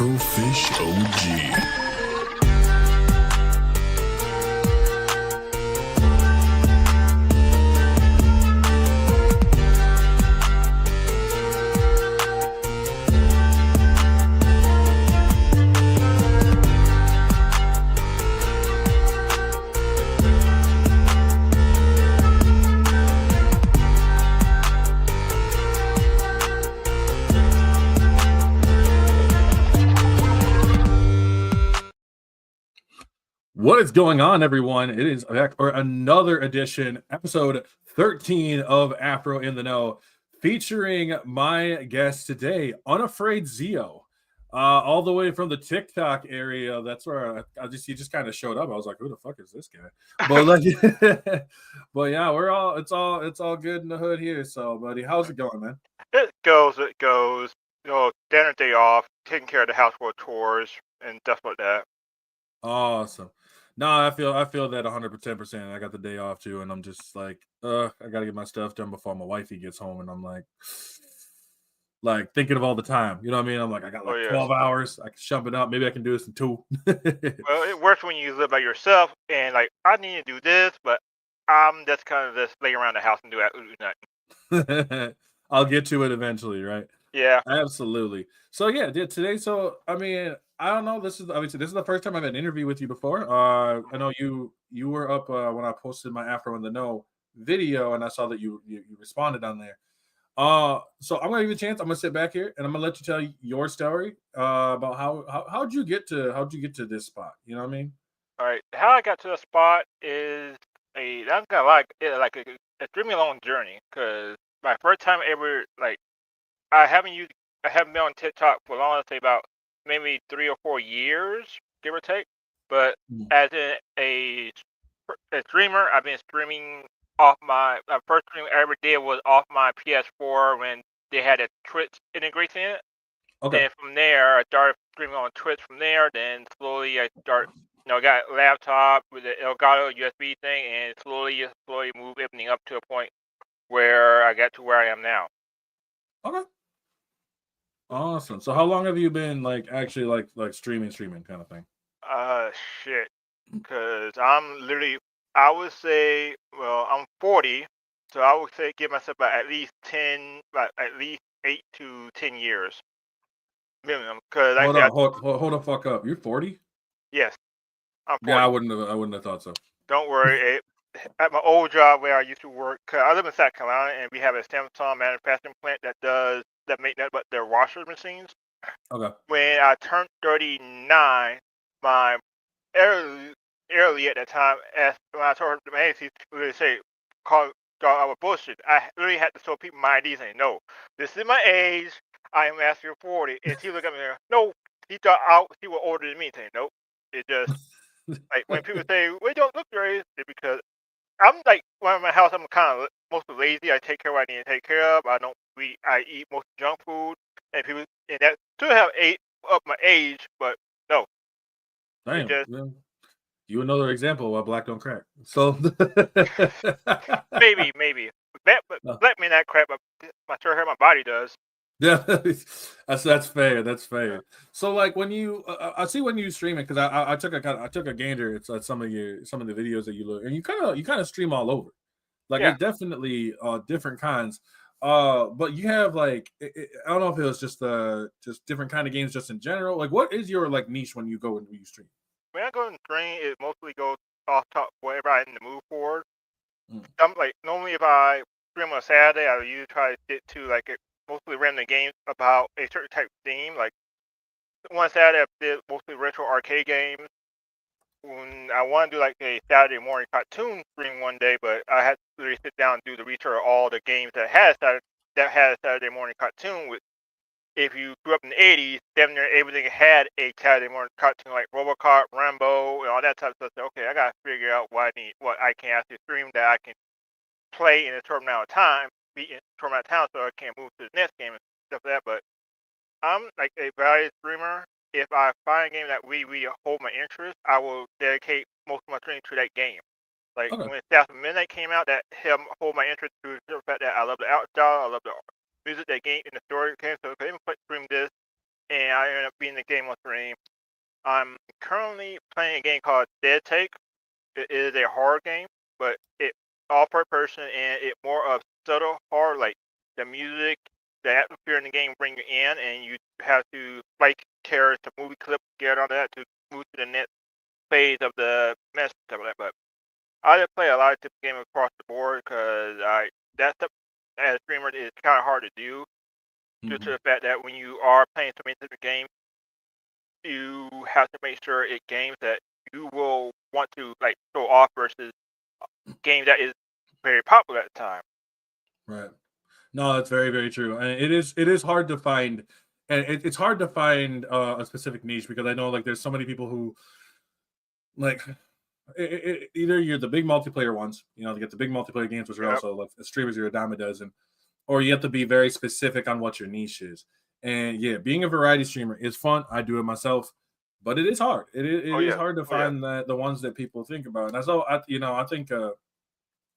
Twitch-AfrofishOG. What is going on, everyone? It is back for another edition, episode 13 of Afro in the Know, featuring my guest today, Unafraid Zio, all the way from the TikTok area. That's where he just kind of showed up. I was like, who the fuck is this guy? But like, but yeah, it's all good in the hood here. So, buddy, how's it going, man? It goes. You know, dinner day off, taking care of the household chores and stuff like that. Awesome. No, I feel that 110%. I got the day off too, and I'm just like, I gotta get my stuff done before my wifey gets home, and I'm like thinking of all the time. You know what I mean? I'm like, I got like 12 hours. I can shove it up. Maybe I can do this in 2. Well, it works when you live by yourself and like I need to do this, but I'm just kind of just lay around the house and do nothing. I'll get to it eventually, right? Yeah. Absolutely. So yeah, today. So I mean, I don't know. This is the first time I've had an interview with you before. I know you were up when I posted my Afro in the Know video, and I saw that you responded on there. So I'm gonna give you a chance. I'm gonna sit back here and I'm gonna let you tell your story about how'd you get to this spot. You know what I mean? All right. How I got to the spot is that's kind of like a extremely long journey because my first time ever I haven't been on TikTok for long. Let's say about maybe 3 or 4 years, give or take. But as a streamer, I've been streaming off my first stream I ever did was off my PS4 when they had a Twitch integration in it. Okay. And from there, I started streaming on Twitch from there. Then slowly I got a laptop with the Elgato USB thing, and slowly moved everything up to a point where I got to where I am now. Okay. Awesome. So how long have you been actually like streaming kind of thing? Shit. Because I would say, well, I'm 40, so I would say give myself about at least 8 to 10 years minimum. Because hold the fuck up. You're 40? Yes, I'm 40. Yeah, I wouldn't have thought so. Don't worry. At my old job where I used to work, cause I live in South Carolina, and we have a Samsung manufacturing plant that make that, but their washer machines. Okay. When I turned 39, my early at that time, when I told her, hey, she really say, call our bullshit. I really had to show people my ID saying, no, this is my age. I am asking for 40. And she looked at me there, no, he thought she was older than me. Saying, nope. It just, like, when people say, we don't look your age, it's because I'm like, when I'm in my house, I'm kind of mostly lazy. I take care of what I need to take care of. I eat most junk food. And people, and that still have up my age, but no. Damn. You another example of why black don't crack. So maybe. Black may not crack, but I sure heard my body does. Yeah, that's fair. That's fair. So like when you, I see when you stream it because I took a gander at some of the videos that you look, and you kind of stream all over. Like it definitely different kinds. But you have I don't know if it was just different kind of games just in general. Like what is your niche when you go and you stream? When I go and stream, it mostly goes off top whatever I'm in the mood for. I'm normally if I stream on a Saturday, I usually try to get to mostly random games about a certain type of theme. Like one Saturday I did mostly retro arcade games. When I want to do a Saturday morning cartoon stream one day, but I had to really sit down and do the research of all the games that had a Saturday morning cartoon. With if you grew up in the 80s, damn near everything had a Saturday morning cartoon like RoboCop, Rambo, and all that type of stuff. So, okay, I gotta figure out what I can actually stream that I can play in a certain amount of time, so I can move to the next game and stuff like that. But I'm like a variety streamer. If I find a game that really hold my interest, I will dedicate most of my stream to that game. Like when South Midnight came out, that helped hold my interest to the fact that I love the art style, I love the music that game in the story came. So if I even stream this and I ended up being the game on stream. I'm currently playing a game called Dead Take. It is a horror game, but it all per person, and it more of subtle horror, like the music, the atmosphere in the game bring you in, and you have to like characters to movie clip get on that to move to the next phase of the mess stuff like that. But I just play a lot of different games across the board because that stuff as a streamer is kind of hard to do due to the fact that when you are playing so many different games, you have to make sure it games that you will want to like show off versus game that is very popular at the time. Right. No, that's very, very true. And it is hard to find, and it's hard to find a specific niche because I know like there's so many people who like either you're the big multiplayer ones, they get the big multiplayer games, which are Yep. also like streamers, you're a dime a dozen, or you have to be very specific on what your niche is. And yeah, being a variety streamer is fun. I do it myself, but it is hard. It Oh is yeah. hard to Oh yeah. find the ones that people think about. And so I think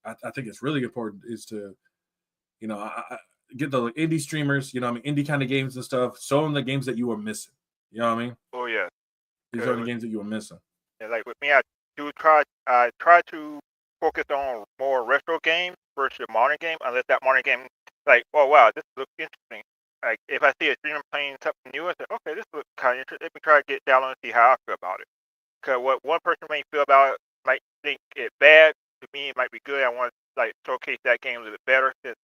I think it's really important is to get the like, indie streamers, indie kind of games and stuff. Show them the games that you were missing. You know what I mean? Oh yeah. These are the games that you were missing. And like with me, I try to focus on more retro games versus modern game, unless that modern game like, oh wow, this looks interesting. Like if I see a streamer playing something new, I say, okay, this looks kind of interesting. Let me try to get down and see how I feel about it. Because what one person may feel about it might think it's bad. To me, it might be good. I want to like showcase that game a little bit better. Since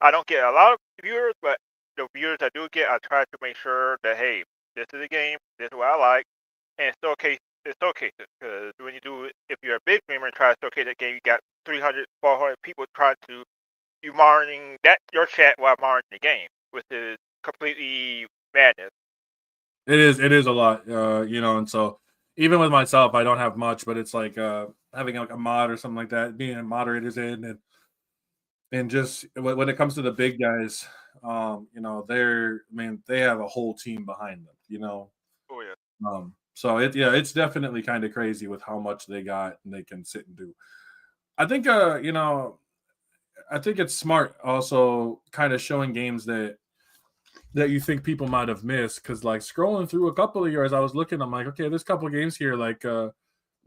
I don't get a lot of viewers, but the viewers I do get, I try to make sure that hey, this is a game. This is what I like, and showcase it. Because when you do, if you're a big streamer and try to showcase that game, you got 300, 400 people trying to you monitoring that your chat while monitoring the game, which is completely madness. It is a lot, and so even with myself, I don't have much, but it's like having like a mod or something like that, being a moderators in and just when it comes to the big guys, they have a whole team behind them. Oh yeah. So it's definitely kind of crazy with how much they got and they can sit and do. I think I think it's smart also kind of showing games that you think people might have missed because like scrolling through a couple of yours, I was looking, I'm like, okay, there's a couple of games here like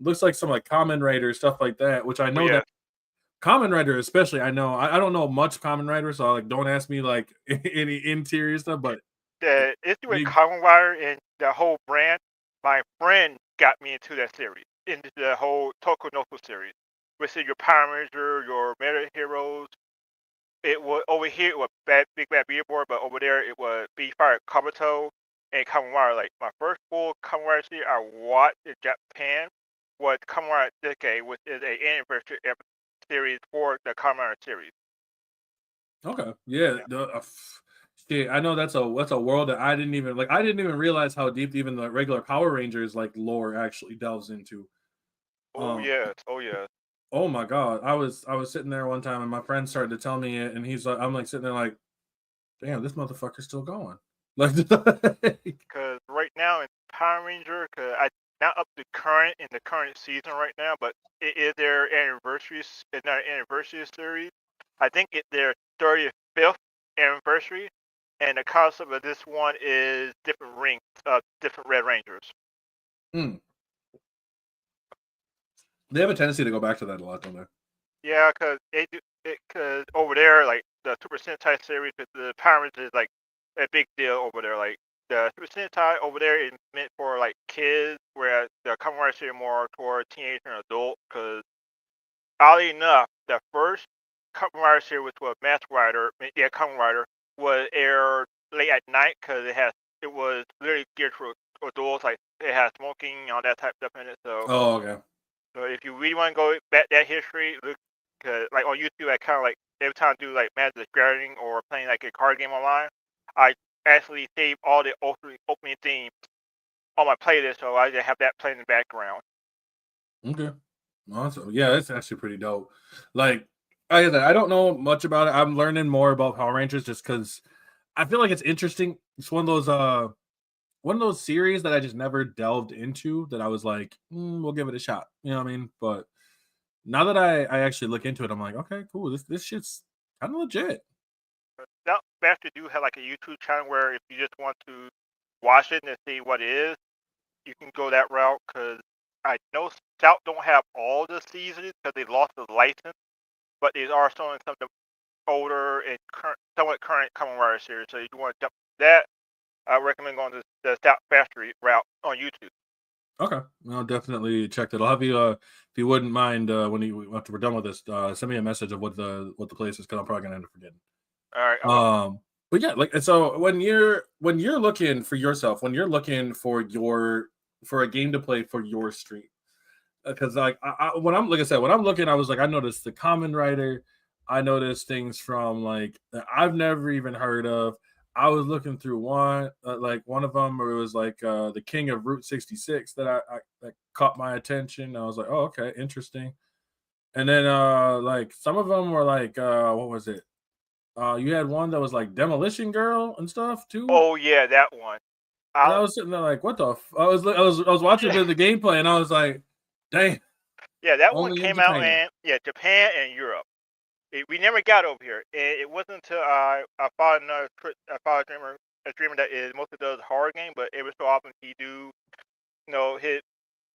looks like some like Common Rider stuff like that, which I Oh know yeah. that Common Rider especially, I know I don't know much Common Rider, so like don't ask me like any interior stuff, but The issue with big. Common Wire and the whole brand, my friend got me into that series, into the whole Tokonoko series, which is your Power Ranger, your Meta Heroes. It was over here it was Big Bad Beerboard, but over there it was Beefire Kabuto and Common Wire. Like my first full Common Wire series I watched in Japan was Common Wire Decade, which is a anniversary series for the Common Wire series. Okay, yeah, Yeah. shit, I know that's a world that I didn't even realize how deep even the regular Power Rangers like lore actually delves into. Oh Um, yes. Oh yes. oh my god, I was sitting there one time and my friend started to tell me it, and he's like, I'm like sitting there like, damn, this motherfucker's still going. Like, Because right now in Power Ranger, cause I not up to current in the current season right now, but it is their anniversary. It's not an anniversary series. I think it's their 35th anniversary, and the concept of this one is different rings, different Red Rangers. hmm, they have a tendency to go back to that a lot, don't they? Yeah, cause they do it. Cause over there, like the Super Sentai series, with the Power Rangers is like a big deal over there. Like the Super Sentai over there is meant for like kids, whereas the Kamen Rider series more toward teenager and adult. Cause oddly enough, the first Kamen Rider series, which was Mask Rider, yeah, Kamen Rider, was aired late at night because it was literally geared for adults. Like it has smoking, all that type of stuff in it. So. Oh, okay. So if you really want to go back that history, look, cause like on YouTube, I kind of like every time I do like Magic the Gathering or playing like a card game online, I actually save all the opening themes on my playlist, so I just have that playing in the background. Okay. Awesome. Yeah, that's actually pretty dope. Like I said, I don't know much about it. I'm learning more about Power Rangers just because I feel like it's interesting. It's one of those series that I just never delved into that I was like, we'll give it a shot. You know what I mean? But now that I actually look into it, I'm like, okay, cool. This shit's kind of legit. Now, Master do have like a YouTube channel where if you just want to watch it and see what it is, you can go that route. Because I know Stout don't have all the seasons because they lost the license, but they are showing some of the older and somewhat current Kamen Rider series. So if you want to jump to that, I recommend going to the Stout Factory route on YouTube. Okay, I'll definitely check that. I'll have you, if you wouldn't mind, after we're done with this, send me a message of what the place is, because I'm probably gonna end up forgetting. All right. I will. But yeah, like, so when you're looking for yourself, when you're looking for a game to play for your stream, because like when I'm, like I said, when I'm looking, I was like, I noticed the Common Writer, I noticed things from like that I've never even heard of. I was looking through one, like one of them, where it was like the King of Route 66 that that caught my attention. I was like, oh, okay, interesting. And then like some of them were like, what was it? You had one that was like Demolition Girl and stuff too. Oh yeah, that one. And I I'll, was sitting there like, what the? I was watching a bit of the gameplay, and I was like, dang, yeah, that one only in came out Japan. in Japan and Europe. We never got over here. It wasn't until I followed a streamer that is mostly does horror game, but every so often he do,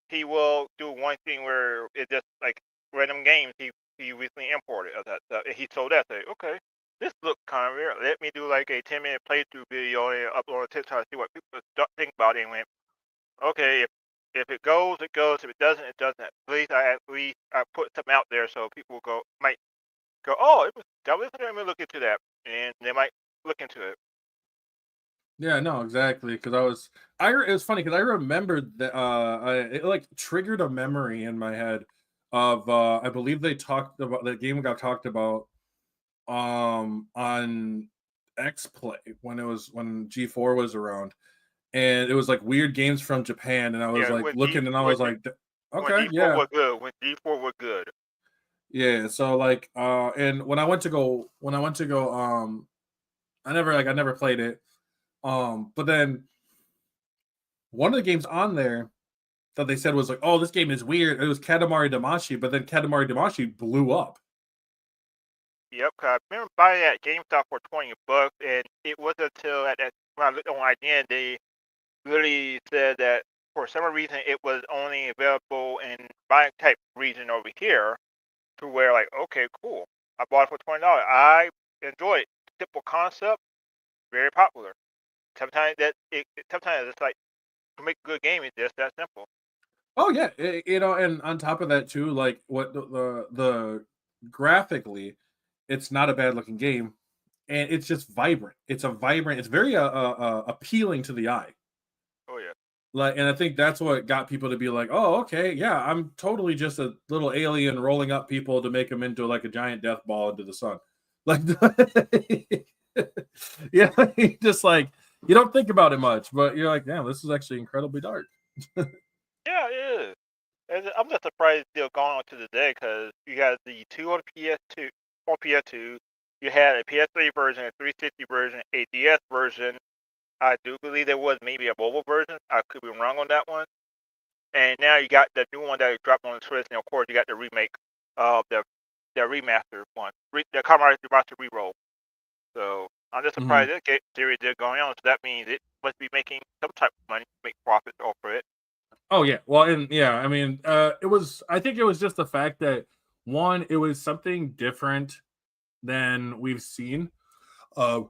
he will do one thing where it just like random games he recently imported of that stuff, and he sold that. Say, okay, this looks kind of weird. Let me do like a 10-minute playthrough video and upload on TikTok to see what people think about it. And went, okay, if it goes, it goes. If it doesn't, it doesn't. At least I put something out there so people might go, oh, let me look into that, and they might look into it. Yeah, no, exactly. Because it was funny because I remembered that it like triggered a memory in my head of I believe they talked about that game got talked about on X Play when G4 was around, and it was like weird games from Japan, and I was Yeah, like looking, and I was like, when okay, D4 yeah, was good, when D4 was good. yeah. So like, and when I went to go, I never played it. But then one of the games on there that they said was like, oh, this game is weird. It was Katamari Damacy, but then Katamari Damacy blew up. Yep, 'cause I remember buying it at GameStop for $20, and it wasn't until at that when I looked on IGN, they really said that for some reason it was only available in my type region over here, to where like, okay, cool. I bought it for $20. I enjoy it. Simple concept, very popular. Sometimes it's like to make a good game, it's just that simple. Oh yeah, and on top of that too, like what the graphically, it's not a bad looking game, and it's just vibrant. It's a vibrant. It's very appealing to the eye. Oh yeah. Like, and I think that's what got people to be like, oh, okay, yeah, I'm totally just a little alien rolling up people to make them into like a giant death ball into the sun. Like, yeah, just like you don't think about it much, but you're like, damn, this is actually incredibly dark. Yeah, it is. And I'm just surprised it's still going on to today because you got the two on PS2, on PS2. You had a PS3 version, a 360 version, a DS version. I do believe there was maybe a mobile version. I could be wrong on that one. And now you got the new one that dropped on the Switch, and of course you got the remake of the remastered one, the Kamen Remaster Reroll. So I'm just Mhm. surprised this series is going on. So that means it must be making some type of money, make profit off of it. Oh yeah, well, and yeah, I mean, it was. I think it was just the fact that one, it was something different than we've seen. Uh,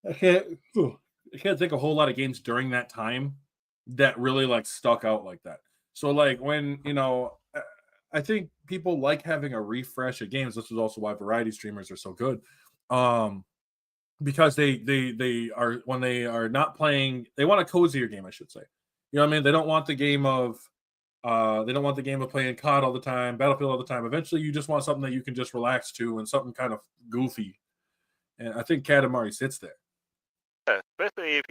I can't, I can't think a whole lot of games during that time that really like stuck out like that. So like when I think people like having a refresh of games. This is also why variety streamers are so good, um, because they are when they are not playing, they want a cozier game, I should say. You know what I mean? They don't want the game of they don't want the game of playing COD all the time, Battlefield all the time. Eventually, you just want something that you can just relax to and something kind of goofy. And I think Katamari sits there. Especially if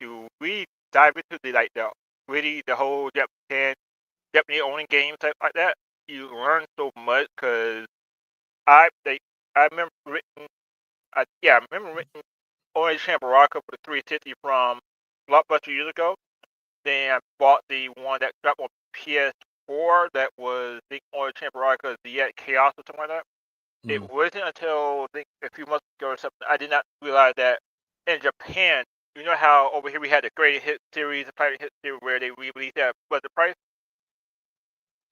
you really dive into the whole Japanese only game type like that, you learn so much because I remember I remember written Orange Champ Baraka for the 360 from Blockbuster years ago. Then I bought the one that dropped on PS4 that was the Orange Champ Baraka the Chaos or something like that. Mm. It wasn't until I think a few months ago or something I did not realize that in Japan you know how over here we had the Great Hit series, the Pirate Hit series, where they re-released that budget price.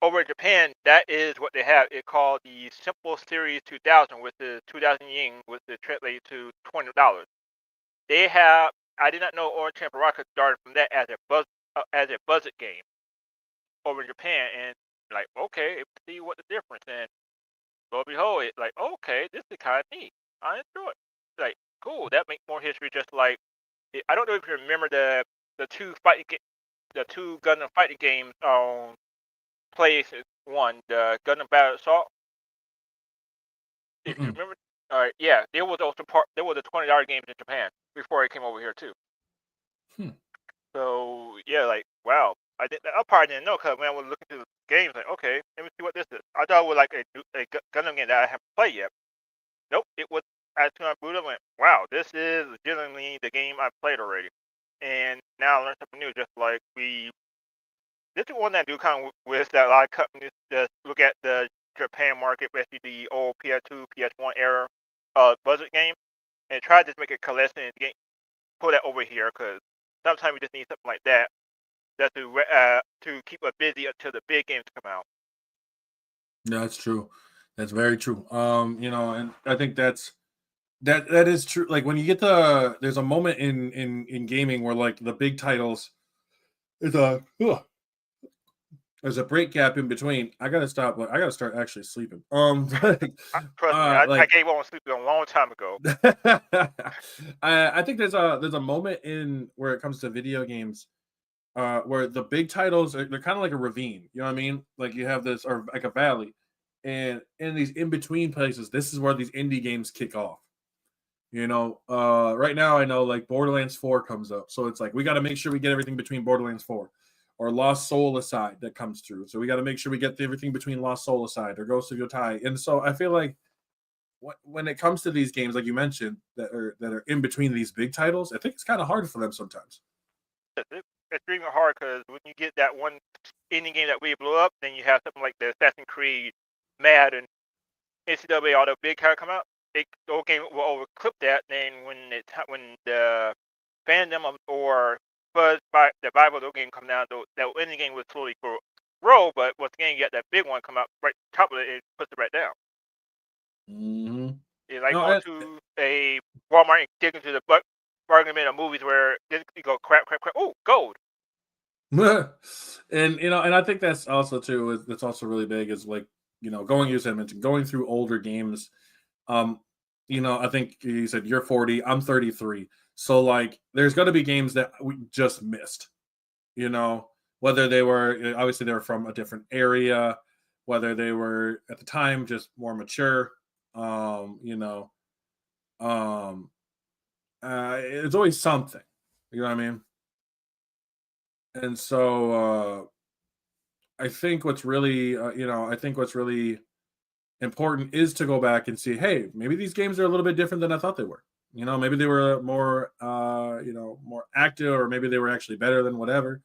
Over in Japan, that is what they have. It's called the Simple Series 2000, with the 2,000 yen, with the translate to $20. They have. I did not know Orange Chamber Rocket started from that as a budget game over in Japan, and like, okay, let's see what the difference. And lo and behold, it like, okay, this is kind of neat. I enjoy it. Like, cool. That makes more history. Just like, I don't know if you remember the two the two Gundam fighting games on PlayStation 1, the Gundam Battle Assault. If you remember, yeah, there was also there was a $20 games in Japan before it came over here too. So yeah, like, wow, I probably didn't know, because when I was looking through the games, like, okay, let me see what this is. I thought it was like a Gundam game that I haven't played yet. Nope, it was. As soon as I booted, I went, wow, this is legitimately the game I've played already. And now I learned something new. Just like this is one that I do kind of wish that a lot of companies just look at the Japan market, especially the old PS2, PS1 era budget game, and try to just make a collection and put that over here, because sometimes we just need something like that, just to keep us busy until the big games come out. That's true. That's very true. And I think that is true. Like when you get there's a moment in gaming where like the big titles, there's a break gap in between. I gotta stop. Like I gotta start actually sleeping. Trust me, I gave up on sleeping a long time ago. I think there's a moment in where it comes to video games, where the big titles they're kind of like a ravine. You know what I mean? Like you have this, or like a valley, and in these in between places, this is where these indie games kick off. Right now I know like Borderlands 4 comes up, so it's like we got to make sure we get everything between Borderlands 4 or Lost Soul Aside that comes through. So we got to make sure we get everything between Lost Soul Aside or Ghost of Yotai. And so I feel like when it comes to these games, like you mentioned, that are in between these big titles, I think it's kind of hard for them sometimes. It's extremely hard, because when you get that one indie game that we blew up, then you have something like the Assassin's Creed, Mad, and NCAA, all the big cards come out. Those games will overclip that. Then when the fandom or buzz by the Bible, those games come down, that indie game will slowly grow. But once again, you got that big one come out right top of it, it puts it right down. Mm-hmm. It's like going to a Walmart and dig into the bargain bin of movies where you go crap, oh, gold. And I think that's also too. That's also really big. Is like going, you said, mentioned going through older games. I think you said you're 40, I'm 33. So like, there's going to be games that we just missed. Whether they were obviously they were from a different area, whether they were at the time just more mature. It's always something. You know what I mean? And so I think what's really, important is to go back and see, hey, maybe these games are a little bit different than I thought they were. Maybe they were more, more active, or maybe they were actually better than whatever.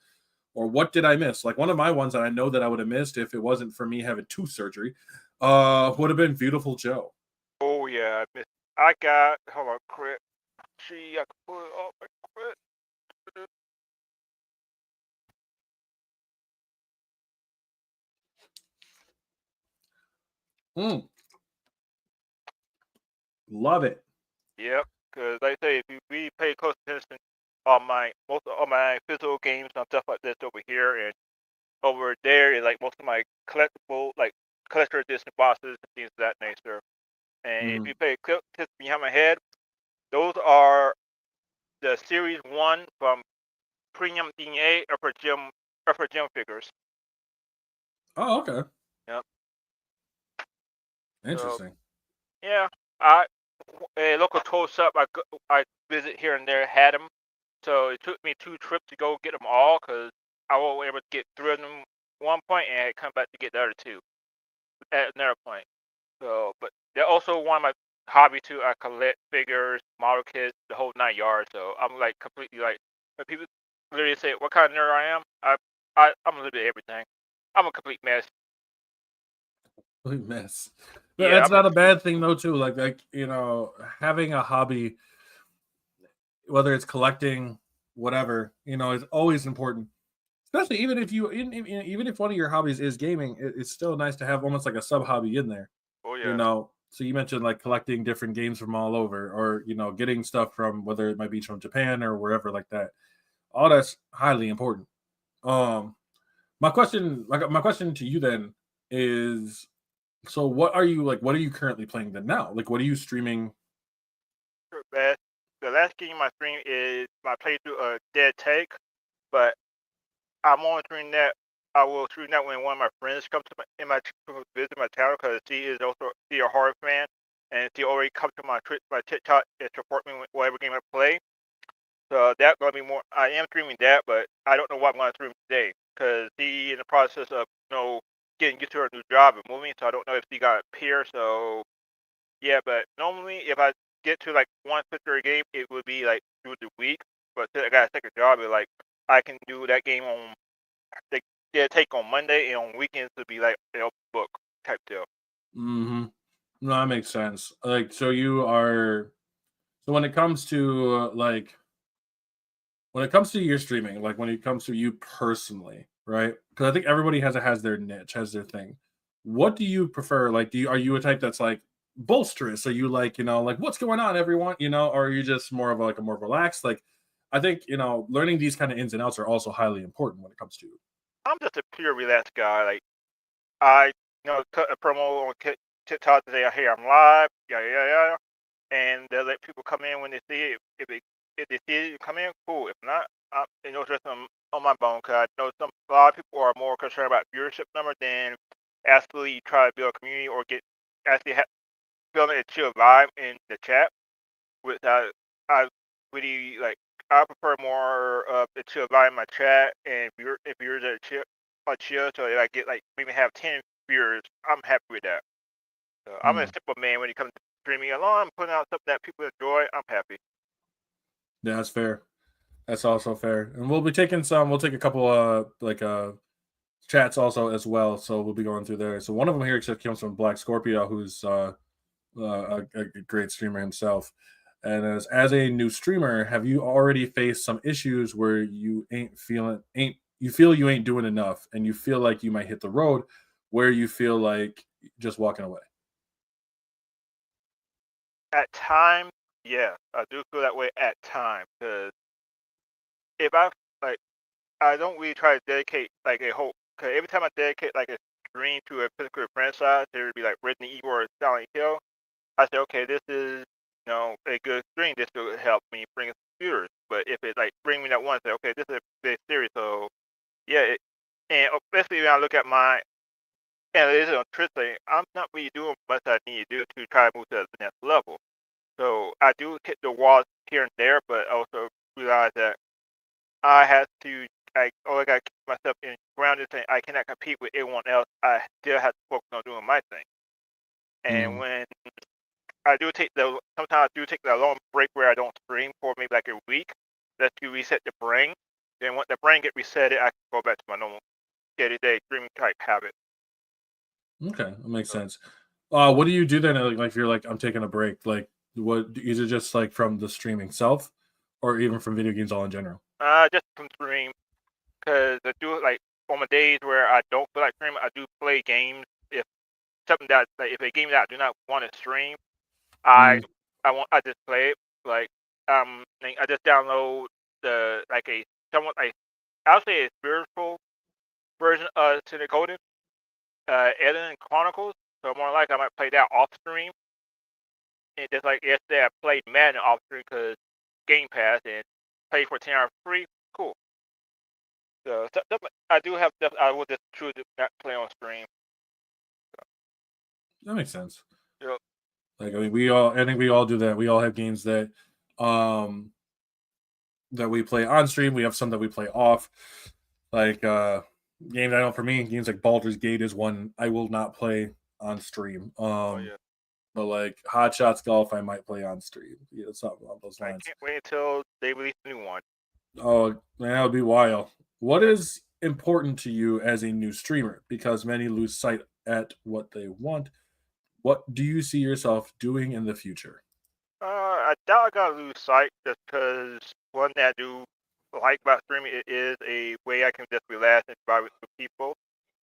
Or what did I miss? Like one of my ones that I know that I would have missed if it wasn't for me having tooth surgery, would have been Beautiful Joe. Oh yeah, I got, hold on, crit. I can pull it off. Crit. Love it. Yep, because like I say, if you really pay close attention on most of my physical games and stuff like this over here, and over there is like most of my collector edition bosses and things of that nature. And if you pay close attention behind my head, those are the Series 1 from Premium DNA Upper Gym figures. Oh, okay. Yep. Interesting. So, yeah, a local toy shop I visit here and there had them. So it took me 2 trips to go get them all, because I was able to get 3 of them one point, and I had come back to get the other 2 at another point. So, but they're also one of my hobby too. I collect figures, model kits, the whole 9 yards. So I'm like completely like, when people literally say what kind of nerd I am, I'm a little bit of everything. I'm a complete mess. Mess. Yeah, That's not a bad thing though, too. Like having a hobby, whether it's collecting, whatever, is always important. Especially even if even if one of your hobbies is gaming, it's still nice to have almost like a sub hobby in there. Oh You yeah. know, so you mentioned like collecting different games from all over, or getting stuff from whether it might be from Japan or wherever like that. All that's highly important. Um, my question to you then is, so what are you like? What are you currently playing then now? Like, what are you streaming? Best. The last game I stream is my playthrough of Dead Take, but I'm monitoring that. I will stream that when one of my friends comes to visit my channel because she a horror fan, and she already comes to my TikTok and support me with whatever game I play. So that's gonna be more. I am streaming that, but I don't know what I'm gonna stream today because she in the process of getting used to her new job and moving. So I don't know if she got a peer. So yeah, but normally if I get to like one particular game, it would be like through the week. But since I got a second job, it like I can do that game on they take on Monday and on weekends to be like book type deal. Mm-hmm. No, that makes sense. Like, so you are. So when it comes to when it comes to your streaming, like when it comes to you personally, right? Because I think everybody has their niche, has their thing. What do you prefer? Like, are you a type that's like bolsterous? Are you like, like what's going on, everyone? Or are you just more of like a more relaxed? Like, I think learning these kind of ins and outs are also highly important when it comes to. I'm just a pure relaxed guy. Like I cut a promo on TikTok to say, hey, I'm live, yeah, yeah, yeah, and they let people come in when they see it. If they see it come in, cool. If not, just on my bone. Cause I know a lot of people are more concerned about viewership number than actually try to build a community or get actually building a chill vibe in the chat. With I really like. I prefer more of the chill vibe in my chat and viewers that are chill. So if I get like maybe have 10 viewers, I'm happy with that. So I'm a Hmm. simple man when it comes to streaming. As long as I'm putting out something that people enjoy, I'm happy. Yeah, that's fair. That's also fair. And we'll be taking we'll take a couple chats also as well. So we'll be going through there. So one of them here comes from Black Scorpio, who's a great streamer himself. And as a new streamer, have you already faced some issues where you feel you ain't doing enough, and you feel like you might hit the road where you feel like just walking away? At times, yeah, I do feel that way at times. Because if like, I don't really try to dedicate like a whole. Cause every time I dedicate like a stream to a particular franchise, there would be like Resident Evil or Silent Hill. I say, okay, this is a good stream. This will help me bring viewers. But if it like bring me that one, say, okay, this is a big series. So yeah, and especially when I look at my analytics on Twitch, I'm not really doing much I need to do to try to move to the next level. So I do hit the walls here and there, but also realize that I have to I gotta keep myself in grounded saying I cannot compete with everyone else. I still have to focus on doing my thing. And Mm, when sometimes I do take the long break where I don't stream for maybe like a week, just to reset the brain. Then once the brain get reset, I can go back to my normal day-to-day streaming type habit. okay, that makes So, sense. What do you do then? Like if you're like, I'm taking a break. Like, what is it? Just like from the streaming self, or even from video games all in general? just from stream, because I do like on my days where I don't feel like streaming, I do play games. If something that like if a game that I do not want to stream, I Mm, I just play it. Like I just download the like a somewhat like I'll say a spiritual version of Suikoden, Eden Chronicles. So more like I might play that off stream. And just like yesterday, I played Madden off stream because Game Pass and pay for 10 hours free. Cool. So stuff I do have stuff I will just choose to not play on stream. that makes sense. Yep. Like, I think we all do that. We all have games um, that we play on stream. We have some that we play off. Like, games I know for me, games like Baldur's Gate is one I will not play on stream. Oh yeah. But like Hot Shots Golf, I might play on stream. Yeah, something along those I lines. can't wait until they release a new one. Oh, man, that would be wild. What Yeah. is important to you as a new streamer? Because many lose sight at what they want. What do you see yourself doing in the future? I doubt I gotta lose sight just because one thing I do like about streaming it is a way I can just relax and vibe with people.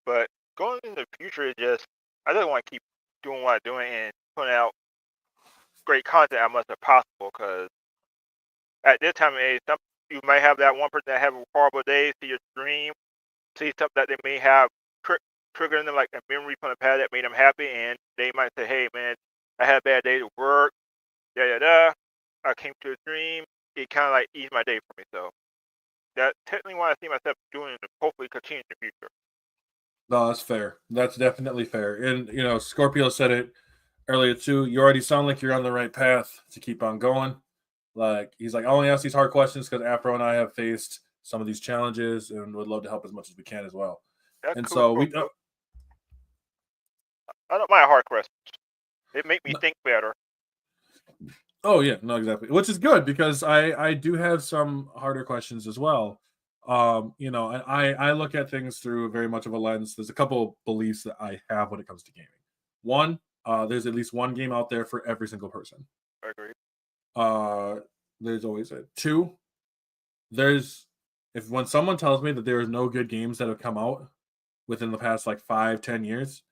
But going in the future is just I just want to keep doing what I'm doing and putting out great content as much as possible. Because at this time of age, some you might have that one person that have a horrible day, see your stream, see something that they may have triggering them like a memory from the past that made them happy, and they might say, "Hey, man, I had a bad day at work. Da da da. I came to a dream. It kind of like eased my day for me." So that's technically what I see myself doing, and hopefully continue in the future. No, that's fair. That's definitely fair. And Scorpio said it earlier too. You already sound like you're on the right path to keep on going. Like he's like, I only ask these hard questions because Afro and I have faced some of these challenges and would love to help as much as we can as well. That's And cool. so Cool. we, Cool. I don't mind hard questions. It make me think better. oh yeah, no, exactly. Which is good because I do have some harder questions as well. And I look at things through very much of a lens. There's a couple beliefs that I have when it comes to gaming. One, there's at least one game out there for every single person. I agree. Uh, there's always a two. There's if when someone tells me that there is no good games that have come out within the past like 5-10 years,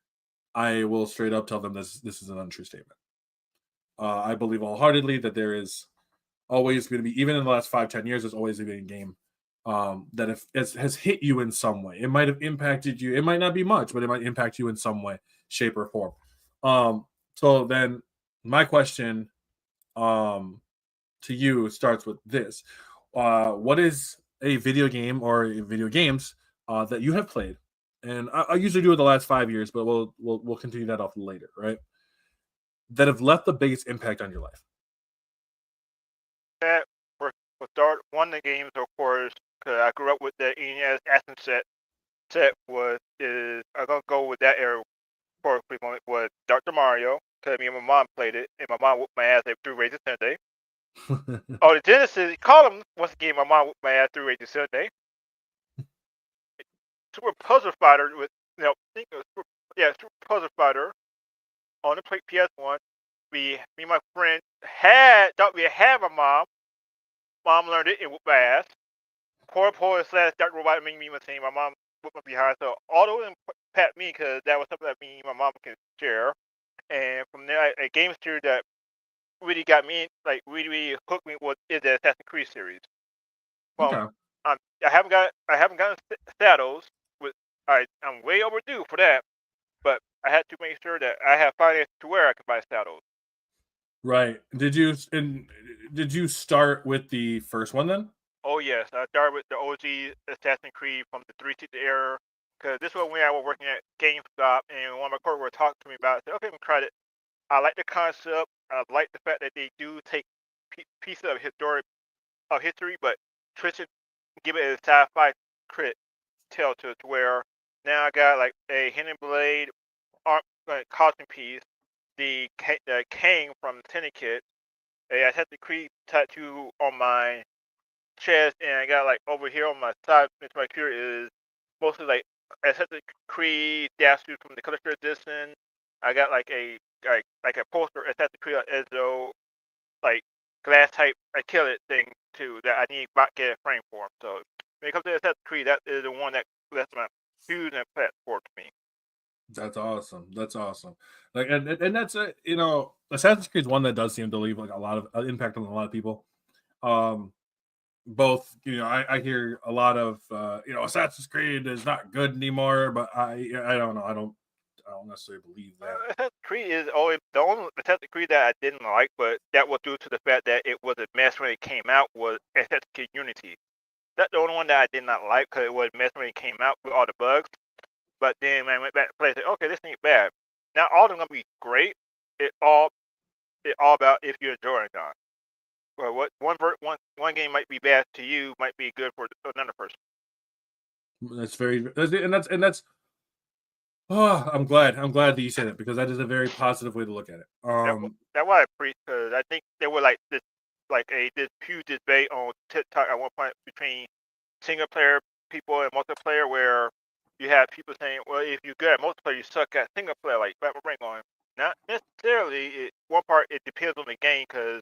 I will straight up tell them this is an untrue statement. I believe wholeheartedly that there is always going to be, even in the last 5-10 years, there's always been a game that if it has hit you in some way. It might have impacted you. It might not be much, but it might impact you in some way, shape, or form. So then my question to you starts with this. What is a video game or video games that you have played? And I usually do it the last 5 years, but we'll continue that off later, right? That have left the biggest impact on your life. That for start, one of the games, of course, because I grew up with the NES Action set is I'm gonna go with that era for a quick moment was Dr. Mario, because me and my mom played it, and my mom whooped my ass through Raging Sunday. Oh, the Genesis column once again, my mom whooped my ass through Raging Sunday. Super Puzzle Fighter with I think it was Super Puzzle Fighter on the PS1. Me and my friend thought we had my mom. Mom learned it and whooped my ass. Poor slash Dark Robot made me the same. My mom whooped my behind. So all those impact me because that was something that me and my mom can share. And from there, a game series that really got me, like really hooked me, is the Assassin's Creed series. From Okay. I haven't gotten Shadows. I'm way overdue for that. But I had to make sure that I have finance to where I can buy Shadows. Right. Did you start with the first one then? Oh yes, I started with the OG Assassin's Creed from the 360 era. Because this was when I was working at GameStop, and one of my coworkers talked to me about it. I said, okay, I'm try it. I like the concept. I like the fact that they do take pieces of history, but twist it, give it a sci-fi crit tell to where now I got like a hidden blade, costume piece, the Kang from Syndicate, a Assassin's Creed tattoo on my chest, and I got like over here on my side, into my career is mostly like Assassin's Creed Dash from the collector edition. I got like a poster Assassin's Creed Ezio, like glass type I kill it thing too that I need to get a frame for. So when it comes to Assassin's Creed, that is the one that's my huge impact for to me. That's awesome. That's awesome. Like, and that's Assassin's Creed is one that does seem to leave like a lot of impact on a lot of people. Both, I hear a lot of Assassin's Creed is not good anymore, but I don't know. I don't necessarily believe that. Assassin's Creed is always the only Assassin's Creed that I didn't like, but that was due to the fact that it was a mess when it came out. Was Assassin's Creed Unity? That's the only one that I did not like because it was a mess when it came out with all the bugs. But then when I went back to play, I said, okay, this ain't bad. Now all of them gonna be great. It all about if you're enjoying it or not. Well, one game might be bad to you, might be good for another person. That's oh, I'm glad that you said it because that is a very positive way to look at it. That's why I preach because I think there were like this huge debate on TikTok at one point between single player people and multiplayer where you have people saying, well, if you're good at multiplayer, you suck at single player. Like, but we're going, not necessarily. One part, it depends on the game because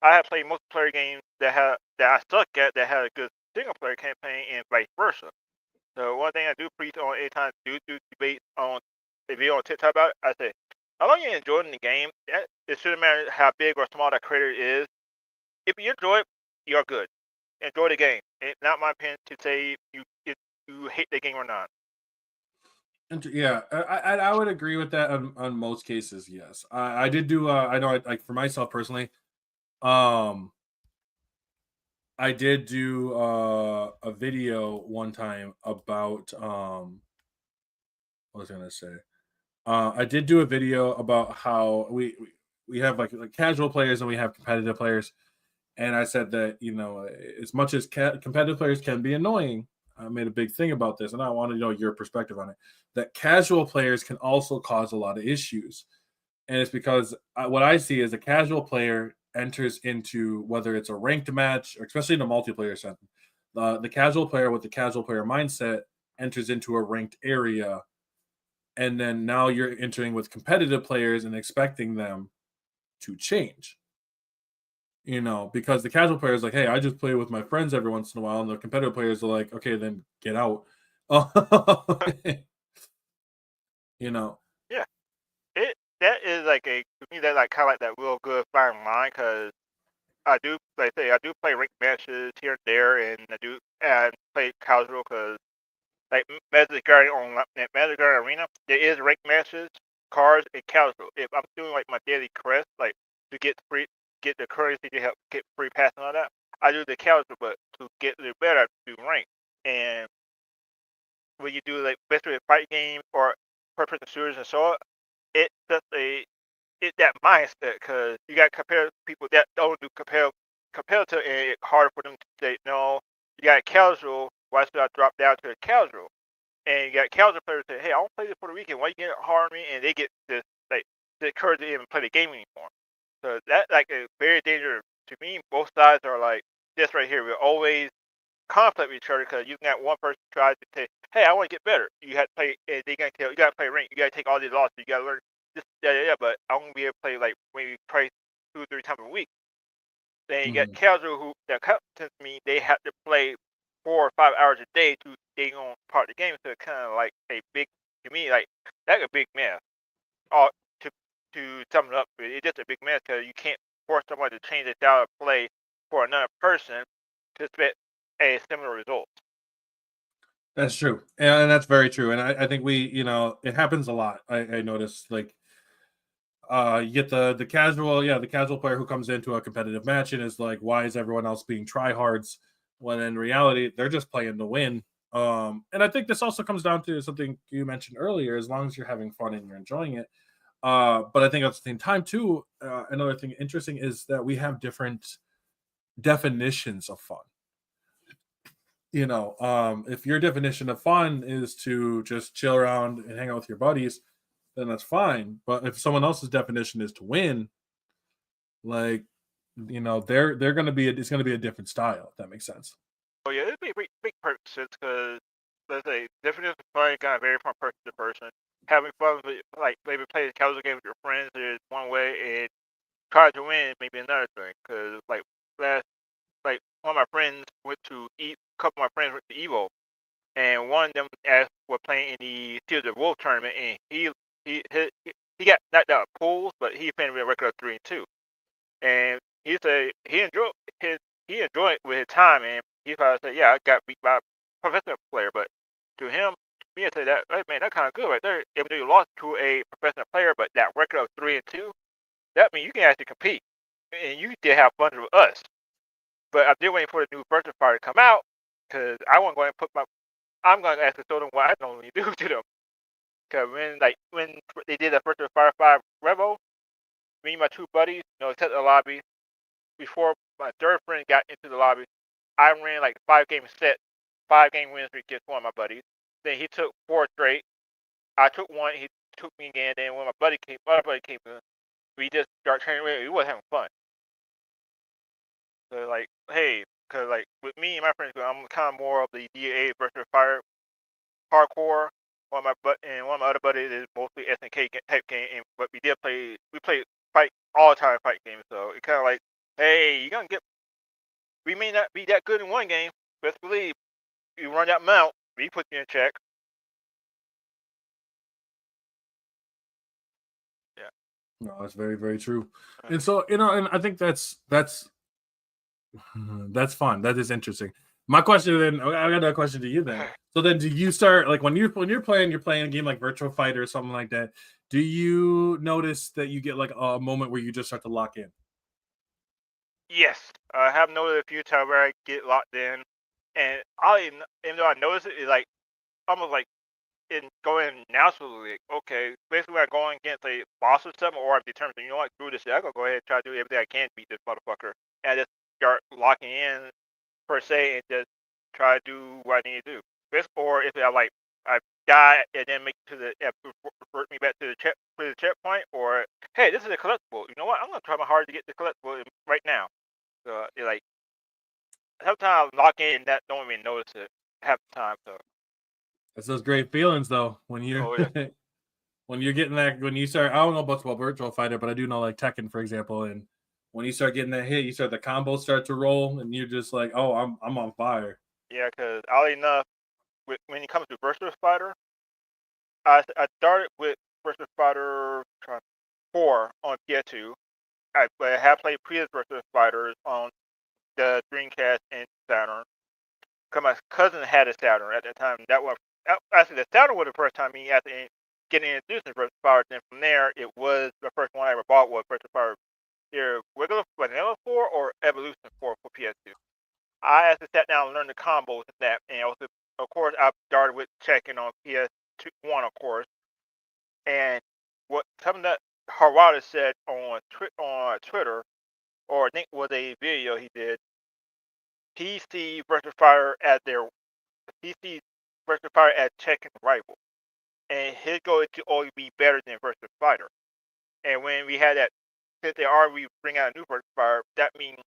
I have played multiplayer games that I suck at that had a good single player campaign and vice versa. So one thing I do preach on anytime I do debate on a video on TikTok about it, I say, how long you enjoying the game, it shouldn't matter how big or small that creator is. If you enjoy it, you're good. Enjoy the game. It's not my opinion to say if you hate the game or not. Yeah, I would agree with that on most cases. Yes, I did do. I know, like for myself personally, um, I did do a video one time about what was I gonna say? I did do a video about how we have like casual players and we have competitive players, and I said that as much as competitive players can be annoying, I made a big thing about this, and I want to know your perspective on it. That casual players can also cause a lot of issues, and it's because what I see is a casual player enters into whether it's a ranked match, or especially in a multiplayer setting. The casual player with the casual player mindset enters into a ranked area, and then now you're entering with competitive players and expecting them to change. Because the casual player is like, hey, I just play with my friends every once in a while, and the competitive players are like, okay, then get out. you know, Yeah, that is like to me that like kind of like that real good fine line because I do like I say I do play ranked matches here and there, and I do and play casual because like Magic Garden on Magic Garden Arena, there is ranked matches, cards, and casual. If I'm doing like my daily quest, like to get the currency to help get free pass and all that, I do the casual, but to get the better, I do rank. And when you do like basically a fight game or first-person shooters and so on, it just that mindset because you got compare people that don't do competitive, and it's harder for them to say no. You got casual. Why should I drop down to a casual? And you got casual players say, "Hey, I don't play this for the weekend. Why you get hard on me?" And they get this like the courage to even play the game anymore. So that like is very dangerous to me. Both sides are like this right here. We're always conflict with each other because you got one person tries to say, "Hey, I want to get better." You have to play, and they gonna tell you got to play rank. You got to take all these losses. You got to learn this, yeah. But I'm gonna be able to play like maybe twice, 2 or 3 times a week. Then you got mhm. casual who that to me they have to play 4 or 5 hours a day to stay on part of the game. So it's kind of like a big to me like that's a big mess. All to sum it up, it's just a big mess because you can't force someone to change their style of play for another person to expect a similar result. That's true, and that's very true. And I think it happens a lot. I notice, like, you get the casual, yeah, the casual player who comes into a competitive match and is like, why is everyone else being tryhards? When in reality, they're just playing to win. And I think this also comes down to something you mentioned earlier. As long as you're having fun and you're enjoying it, but I think at the same time too, another thing interesting is that we have different definitions of fun. If your definition of fun is to just chill around and hang out with your buddies, then that's fine. But if someone else's definition is to win, like, they're gonna be it's gonna be a different style, if that makes sense. Oh yeah, it'd be big purposes because let's say definition of fun kind of vary from person to person. Having fun with like maybe play a casual game with your friends is one way, and try to win maybe another thing. Because like last like one of my friends went to eat. A couple of my friends went to Evo, and one of them asked were playing in the Seals of Wolf tournament, and he he got knocked out of pools, but he finished with a record of 3-2. And he said his he enjoyed it with his time, and he probably said, "Yeah, I got beat by a professional player." But to him, me, I say that, hey, man, that's kind of good right there. Even though you lost to a professional player, but that record of 3-2, that means you can actually compete, and you did have fun with us. But I'm still waiting for the new Virtua Fighter to come out because I want to go and put my. I'm going to ask the them what I normally do to them. Because when they did the Virtua Fighter 5 Revo, me and my two buddies, set the lobby before my third friend got into the lobby. I ran like 5 game set, 5 game wins against one of my buddies. Then he took 4 straight. I took one. He took me again. Then when my other buddy came in, we just started training. We was having fun. So like, hey, cause like with me and my friends, I'm kind of more of the DA versus fire hardcore. One of my other buddies is mostly SNK type game. But we played fight all the time fight games. So it kind of like hey, you're gonna get. We may not be that good in one game. Best believe you run that mount, we put you in check. Yeah. No, that's very, very true. And so, and I think that's that's fun. That is interesting. My question then, I got a question to you then. So then, do you start like when you're playing a game like Virtual Fighter or something like that? Do you notice that you get like a moment where you just start to lock in? Yes, I have noticed a few times where I get locked in, and even though I notice it, it's like almost like in going naturally. Like, okay, basically, when I'm going against a boss or something, or I'm determined, you know what, through this, I'm gonna go ahead and try to do everything I can to beat this motherfucker, and I just start locking in per se, and just try to do what I need to do. Or if I die and then make it to revert me back to the checkpoint, or hey, this is a collectible. You know what? I'm gonna try my hardest to get the collectible right now. So like sometimes I lock in and that don't even notice it half the time. So It's those great feelings though when you're oh yeah, when you're getting that when you start. I don't know much about Virtual Fighter, but I do know like Tekken, for example, and when you start getting that hit, you start the combos start to roll, and you're just like, oh, I'm on fire. yeah. Because oddly enough, when it comes to Versus Fighter, I started with Versus Fighter 4 on PS2. But I have played previous Versus Fighters on the Dreamcast and Saturn. Because my cousin had a Saturn at that time. Actually, the Saturn was the first time me after getting introduced to Versus Fighter. Then from there, it was the first one I ever bought was Versus Fighter, either regular Vanilla 4 or Evolution 4 for PS2. I actually sat down and learned the combos and that, and also, of course, I started with checking on PS1, of course, and what something that Harada said on Twitter, or I think it was a video he did. He sees Versus Fire as he sees Versus Fire as Tekken rival, and his goal is to always be better than Versus Fighter. And when we had that, since they already bring out a new Versus Fire, that means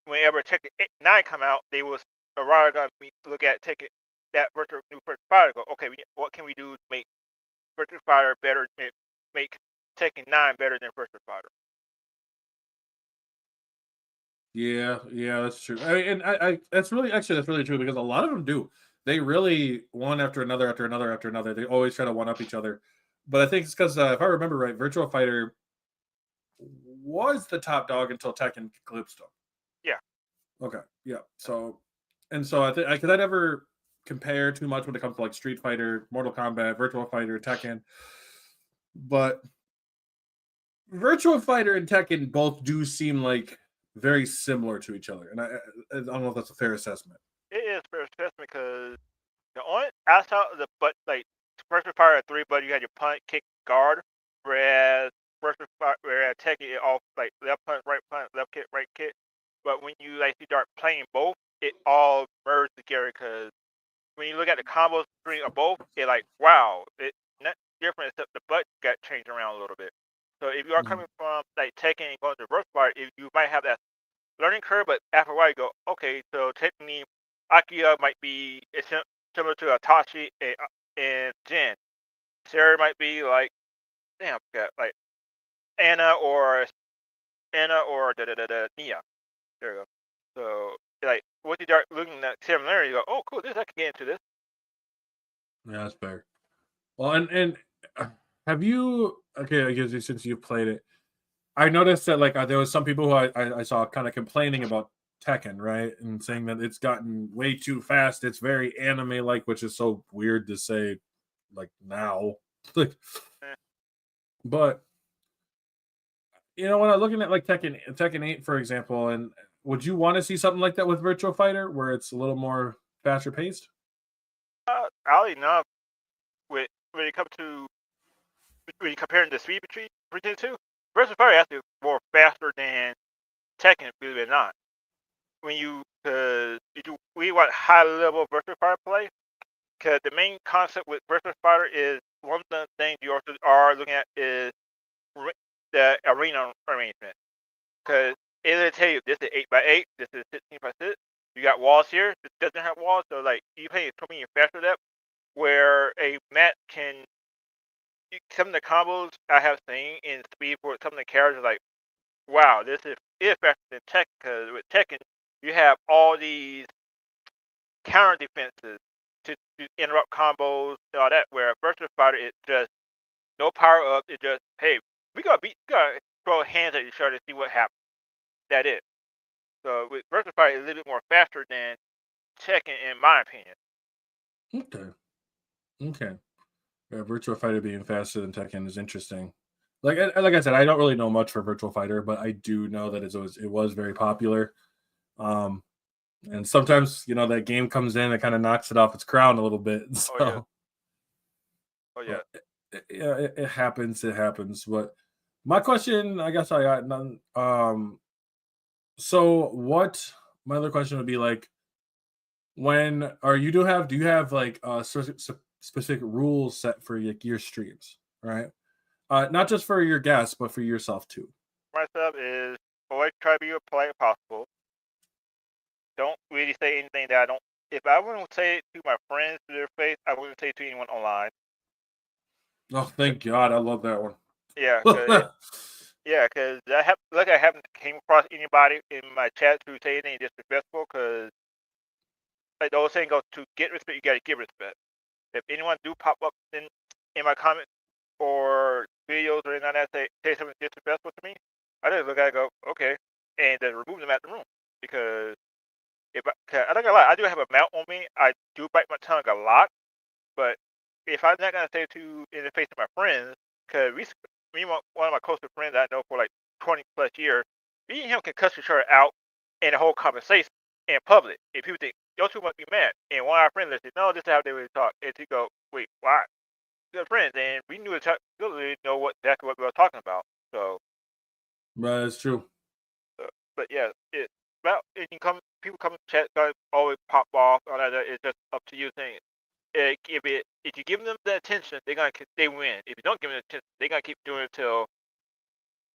whenever Tekken 9 come out, they was Harada gonna look at Tekken that new Versus Fighter. Go, okay, what can we do to make Versus Fighter better? Make Tekken 9 better than Versus Fighter. Yeah, yeah, that's true. And that's really true because a lot of them do. They really one after another, after another, after another. They always try to one up each other. But I think it's because if I remember right, Virtual Fighter was the top dog until Tekken eclipsed them. Yeah. Okay, yeah. So, and so I think I could I never compare too much when it comes to like Street Fighter, Mortal Kombat, Virtual Fighter, Tekken, but Virtual Fighter and Tekken both do seem like very similar to each other, and I don't know if that's a fair assessment. It is fair assessment because the only outside of the but like Versus Fire at 3, but you had your punch, kick, guard, whereas whereas Tekken it all like left punch, left kick, right kick. But when you start playing both, it all merged together because when you look at the combos between both, it like wow, it not different except the butt got changed around a little bit. So if you are Mhm. coming from like Tekken and going to Versus Fire, you might have that learning curve, but after a while you go, okay, so technically Akia might be similar to Atashi and Jin. Sarah might be like, damn, like Anna or Nia. There you go. So like once you start looking at similarity, you go, oh cool, I can get into this. Yeah, that's fair. Well, and have you? Okay, I guess since you've played it, I noticed that like there was some people who I saw kind of complaining about Tekken, right, and saying that it's gotten way too fast. It's very anime like, which is so weird to say, like now. Like, Eh, but when I'm looking at like Tekken 8, for example, and would you want to see something like that with Virtual Fighter, where it's a little more faster paced? oddly enough, when it comes to when you comparing the speed between the two, Versus Fire actually more faster than Tekken, believe it or not. When if you we want high level Versus Fire play, because the main concept with Versus Fighter is one of the things you also are looking at is the arena arrangement. Because it'll tell you this is 8x8, this is 16x6. You got walls here. This doesn't have walls, so like you pay so many faster depth where a match can. Some of the combos I have seen in speed for some of the characters like, wow, this is is faster than Tekken, because with Tekken, you have all these counter defenses to interrupt combos and all that, where Virtua Fighter is just no power up. It's just, hey, we gotta throw hands at each other to see what happens. That is. So with Virtua Fighter, it's a little bit more faster than Tekken, in my opinion. Okay. Yeah, Virtua Fighter being faster than Tekken is interesting. Like I said, I don't really know much for Virtua Fighter, but I do know that it was very popular. And sometimes that game comes in and kind of knocks it off its crown a little bit. So, Oh yeah. It happens. It happens. But my question, I guess I got none. So what? My other question would be like, do you have like specific rules set for your streams, right? Not just for your guests, but for yourself too. My setup is always try to be as polite as possible. Don't really say anything that I don't. If I wouldn't say it to my friends to their face, I wouldn't say it to anyone online. Oh, thank God! I love that one. Yeah, because I haven't came across anybody in my chat who say anything disrespectful. Because like the old saying goes, to get respect, you got to give respect. If anyone do pop up in my comments or videos or anything like that, say something disrespectful to me, I just look at it and go, okay, and then remove them out the room. Because I don't gonna lie, I do have a mouth on me. I do bite my tongue a lot, but if I'm not gonna say it in the face of my friends, because one of my closest friends I know for like 20 plus years, me and him can cuss each other out in a whole conversation in public. If people think y'all two must be mad, and one of our friends said, "No, this is how they really talk," and he go, "Wait, why?" Good friends, and we knew exactly exactly what we were talking about. So, But it's true. but yeah, people come in chat, always pop off. All that. It's just up to you. Thing. If you give them the attention, they win. If you don't give them the attention, they're gonna keep doing it until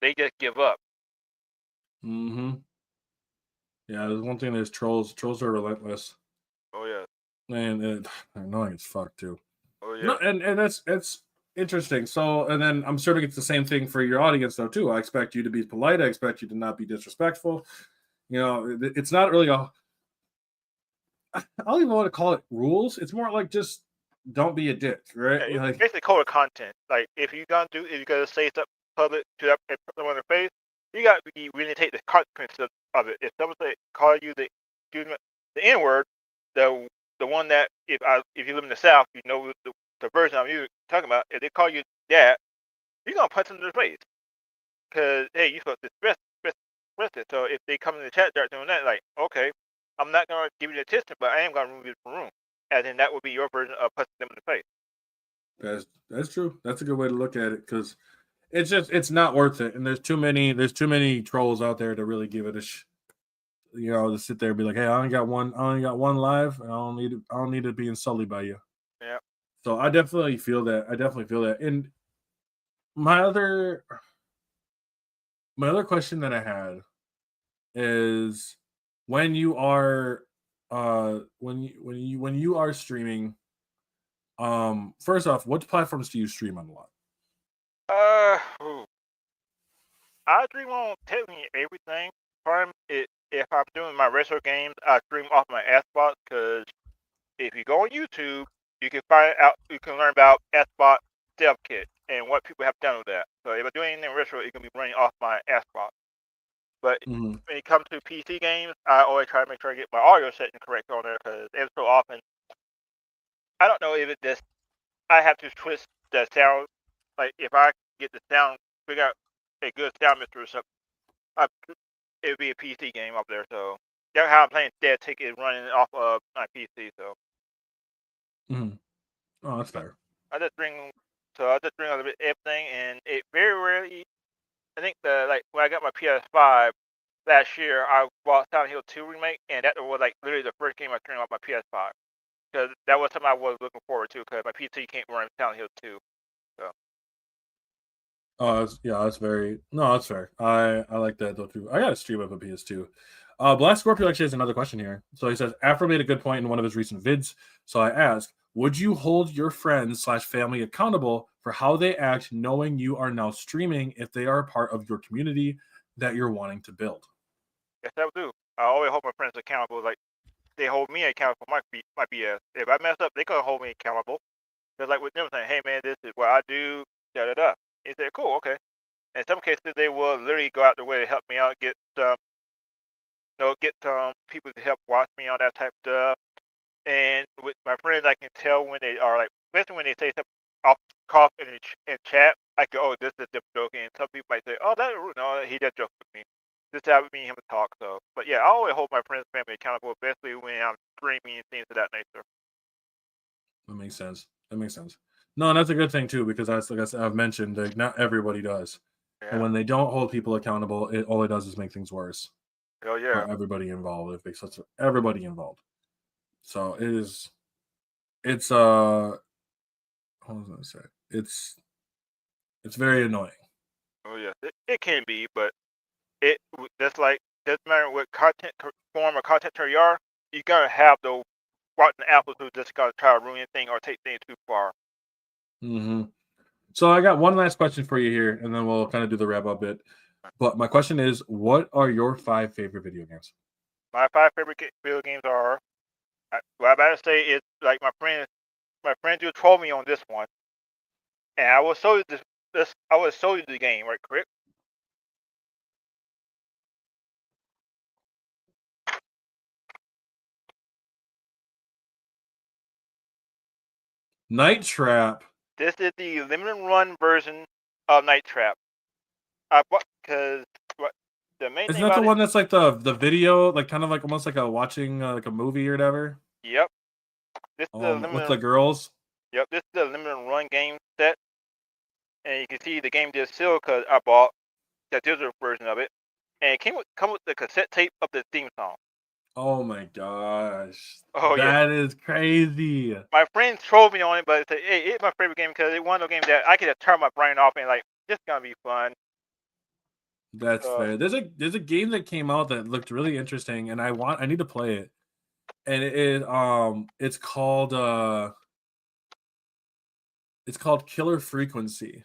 they just give up. Mm-hmm. Yeah, there's one thing. There's trolls. Trolls are relentless. Oh yeah. And they're annoying as fuck too. Oh yeah. No, and that's interesting. So, and then I'm sure it's the same thing for your audience though too. I expect you to be polite. I expect you to not be disrespectful. It's not really I don't even want to call it rules. It's more like just don't be a dick, right? Yeah, Like, basically code of content. Like if you're gonna say something public to that and put them on their face, you got to really take the consequences of it. If someone call you the N word, the one that if you live in the South, you know the version I'm talking about. If they call you that, you're gonna punch them in the face because hey, you're supposed to express it. So if they come in the chat start doing that, like okay, I'm not gonna give you the attention, but I am gonna remove you from the room, and then that would be your version of punching them in the face. that's true. That's a good way to look at it because it's not worth it. And there's too many trolls out there to really give it to sit there and be like, hey, I only got one live, and I don't need to be insulted by you. Yeah. So I definitely feel that. And my other question that I had is when you are when you are streaming, first off, what platforms do you stream on a lot? I stream on technically everything. If I'm doing my retro games, I stream off my Xbox because if you go on YouTube, you can learn about Xbox Dev Kit and what people have done with that. So if I'm doing anything retro, it can be running off my Xbox. But when it comes to PC games, I always try to make sure I get my audio setting correct on there because every so often, I don't know if it just I have to twist the sound. Like if I get the sound, figure out a good sound mixer or something, it would be a PC game up there. So that's how I'm playing Dead Ticket running off of my PC. So. Oh, that's fair. I just bring a little bit of everything, and it very rarely. I think when I got my PS5 last year, I bought Silent Hill 2 remake, and that was like literally the first game I streamed off my PS5 because that was something I was looking forward to because my PC can't run Silent Hill 2. So. Oh, that's very that's fair. I like that though too. I got to stream up a PS2. Black Scorpio actually has another question here. So he says Afro made a good point in one of his recent vids. So I ask, would you hold your friends/family accountable for how they act, knowing you are now streaming if they are a part of your community that you're wanting to build? Yes, I do. I always hold my friends accountable. Like they hold me accountable for my BS. If I mess up, they gonna hold me accountable. Just like with them saying, "Hey man, this is what I do." Da da da. He said, "Cool, okay." In some cases, they will literally go out their way to help me out, get some people to help watch me on that type of stuff. And with my friends, I can tell when they are like, especially when they say something off cuff in chat. I go, "Oh, this is them joking." And some people might say, "Oh, no, he just joking with me." This is how me and him talk. So, but yeah, I always hold my friends and family accountable, especially when I'm streaming and things of that nature. That makes sense. That makes sense. No, and that's a good thing too, because that's like I've mentioned, like not everybody does. And Yeah. when they don't hold people accountable, all it does is make things worse Oh yeah. for everybody involved. It makes everybody involved. So it is. It's what was I gonna say? It's very annoying. Oh yeah. It can be, but just like doesn't matter what form or content creator you are, you gotta have those rotten apples who just gotta try to ruin anything or take things too far. Hmm. So I got one last question for you here, and then we'll kind of do the wrap up bit. But my question is, what are your 5 favorite video games? My 5 favorite video games are. What I better say is like my friend do troll me on this one, and I will show you this. I will show you the game, right? Correct. Night Trap. This is the limited run version of Night Trap. I bought because what the main Isn't thing that the about it. one that's like the video, like kind of like almost like a watching like a movie or whatever? Yep. This is the With limited. the girls. Yep. This is the limited run game set, and you can see the game did sell because I bought the digital version of it, and it come with the cassette tape of the theme song. Oh my gosh, Oh yeah. that is crazy. My friends trolled me on it, but say, hey, it's my favorite game because it's one of those games that I can just turn my brain off and like, this gonna be fun. That's Uh, fair. There's a game that came out that looked really interesting, and I need to play it. And it's called Killer Frequency.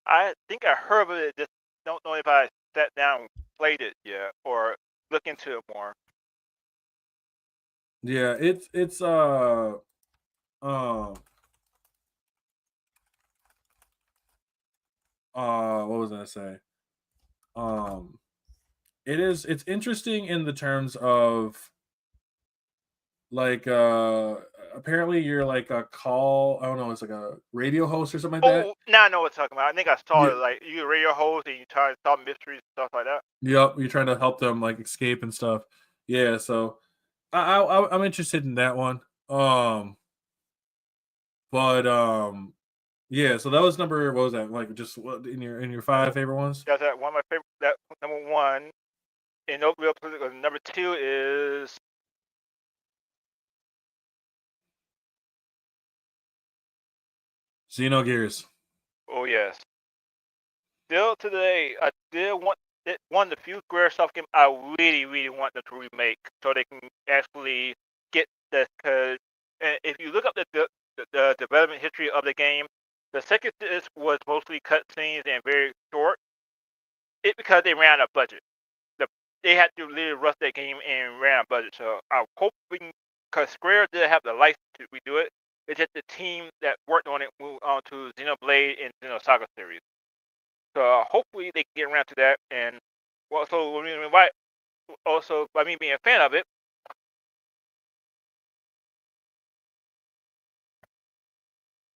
I think I heard of it, just don't know if I sat down and played it yet or look into it more. Yeah, it's um what was I gonna say? Um it's interesting in the terms of like apparently you're like a call, I don't know, it's like a radio host or something like that. Oh, now I know what you're talking about. I think I saw Yeah, it like you radio host and you try to solve mysteries and stuff like that. yep, you're trying to help them like escape and stuff. Yeah, so I'm interested in that one. But yeah, so that was what was that? Like just what in your 5 favorite ones? That's that one of my favorite. That number one. And no real political. Number two is Xenogears. oh yes. Still today, I still want it. One of the few Squaresoft games I really, really want them to remake, so they can actually get this. Because if you look up the development history of the game, the second disc was mostly cutscenes and very short. It because they ran out of budget. The They had to literally rush that game and ran out of budget. So I'm hoping because Square did have the license to redo it. It's just the team that worked on it moved on to Xenoblade and Xenosaga series. So hopefully they can get around to that. And also, also by me being a fan of it,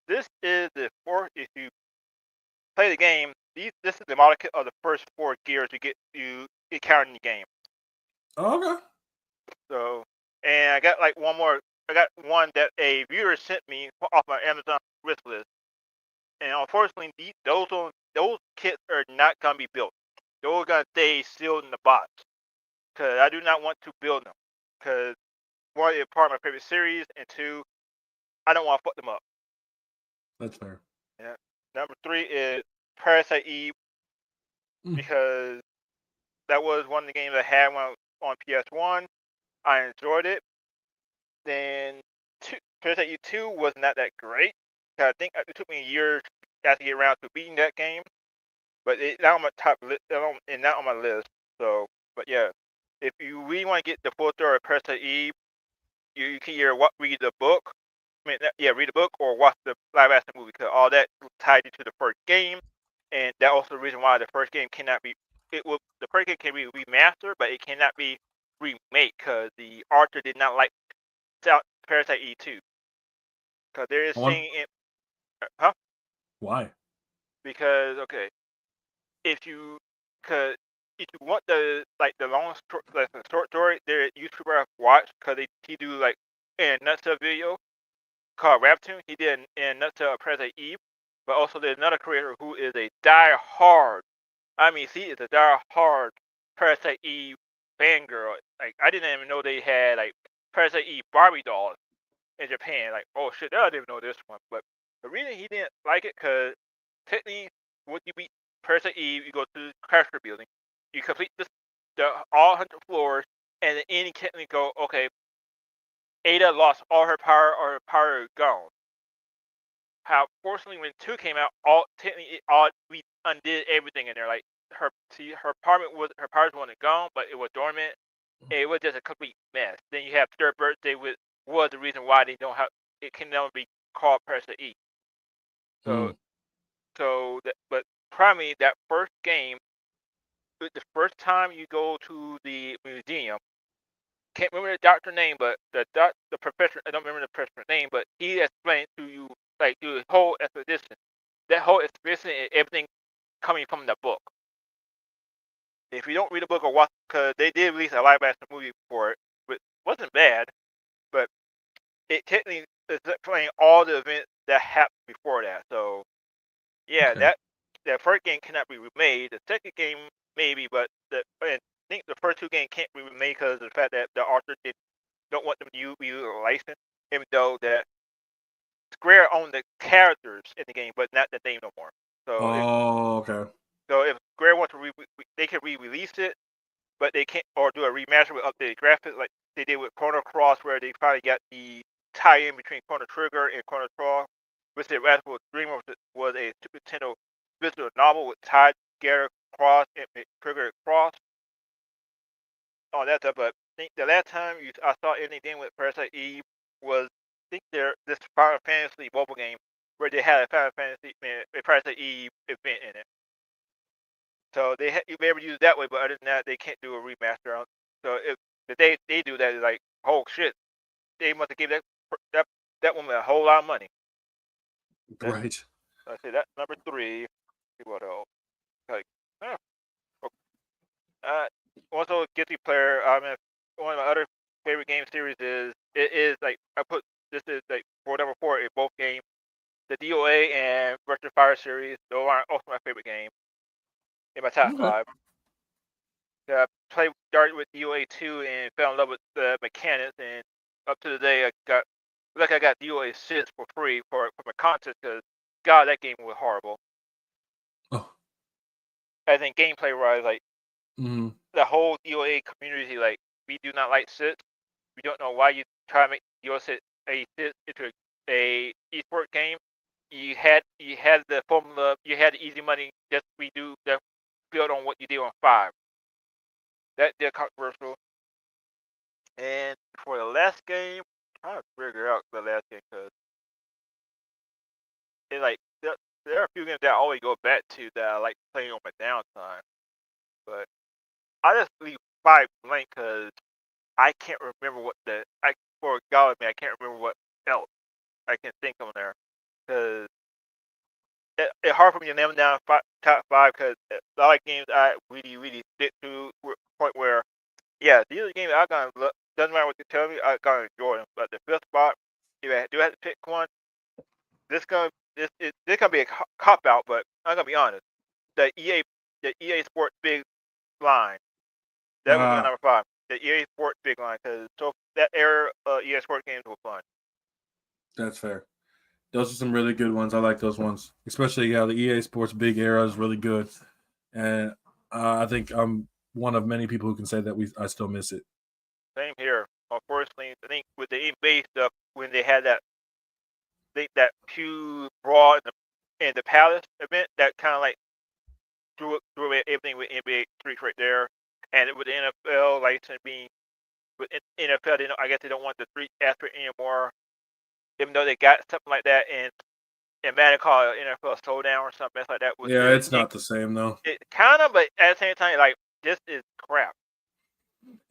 this is the fourth. If you play the game, this is the model of the first 4 gears to get encountered in the game. Oh, okay. So, and I got like one more. I got one that a viewer sent me off my Amazon wish list, and unfortunately, those kits are not gonna be built. Those are gonna stay sealed in the box because I do not want to build them. Because one, it's part of my favorite series, and two, I don't want to fuck them up. That's fair. Yeah. Number three is Parasite Eve Mm. because that was one of the games I had when I was on PS1. I enjoyed it. Then Parasite Eve 2 was not that great. I think it took me a year to get around to beating that game, but it's not on my top list, and not on my list. So, but yeah. if you really want to get the full story of Parasite Eve, you can either read the book. Read the book or watch the live action movie because all that tied into the first game, and that also the reason why the first game cannot be. The first game can be remastered, but it cannot be remade because the author did not like Parasite Eve 2 because there is singing in. Huh? Why? Because if you cause if you want the long short story, there YouTuber I've watched because he do like in a nutshell video called Raptune. He did in a nutshell Parasite Eve, but also there's another creator who is a die-hard. I mean, he is a die-hard Parasite Eve fangirl. Like I didn't even know they had like Parasite Eve Barbie dolls in Japan. Like oh shit, I didn't even know this one. But the reason he didn't like it because technically, when you beat Parasite Eve, you go to the character building, you complete the all 100 floors, and then you technically go, okay, Ada lost all her power, or her power is gone. How fortunately, when 2 came out, we undid everything in there. Like her powers wasn't gone, but it was dormant. It was just a complete mess. Then you have Third Birthday, which was the reason why they don't have it can never be called Parasite Eve. But primarily that first game, the first time you go to the museum, can't remember the doctor name, but the professor, I don't remember the professor's name, but he explained to you like through the whole expedition. That whole expedition is everything coming from the book. If you don't read the book or watch, because they did release a live action movie for it, which wasn't bad, but it technically is playing all the events that happened before that. So yeah, that first game cannot be remade. The second game maybe, but I think the first 2 games can't be remade because of the fact that the author don't want them to use a license, even though that Square owned the characters in the game, but not the name no more. So if Square wants to they can re-release it, but they can't, or do a remaster with updated graphics like they did with Chrono Cross, where they finally got the tie-in between Chrono Trigger and Chrono Cross, which the Rascal Dream was a Super Nintendo visual novel with tied together Cross and Trigger Cross. Oh, that's up. But I think the last time I saw anything with Parasite Eve was this Final Fantasy mobile game where they had a Final Fantasy a Parasite Eve event in it. So you'll be able to use it that way, but other than that, they can't do a remaster on. So if the day they do that is like, oh shit, they must have gave that woman a whole lot of money. Right. I say that's number 3. See what else? Like, also Guilty Player. I mean, one of my other favorite game series is like I put this is like for number 4 in both games. The DOA and Virtua Fire series. Those are also my favorite game in my top 5. Started with DOA 2 and fell in love with the mechanics, and up to the day I got DOA 6 for free for my contest because God, that game was horrible. Oh. I think gameplay wise, like the whole DOA community, like we do not like 6. We don't know why you try to make DOA 6 into a esports game. You had the formula, you had the easy money just redo that built on what you did on 5. That they're controversial. And for the last game, I'm trying to figure out the last game because it like there are a few games that I always go back to that I like playing on my downtime. But I just leave 5 blank because I can't remember for God of me, I can't remember what else I can think on there because it's hard for me to name down top 5 because a lot of games I really stick to a point where yeah, these are games I'm gonna look. Doesn't matter what you tell me, I'm gonna enjoy them. But the 5th spot, if I do have to pick one, this gonna be a cop out. But I'm gonna be honest. The EA Sports Big Line, that was my number 5. The EA Sports Big Line, because so that era EA Sports games were fun. That's fair. Those are some really good ones. I like those ones, especially the EA Sports Big era is really good, and I think I'm one of many people who can say that I still miss it. Same here. Unfortunately, I think with the NBA stuff, when they had that huge brawl in the Palace event, that kind of like threw everything with NBA Streets right there. And with the NFL license being with NFL, I guess they don't want the 3 asterisk anymore, even though they got something like that in Madden called NFL Showdown or something like that. Yeah, it's not the same though. It kind of, but at the same time, like, this is crap.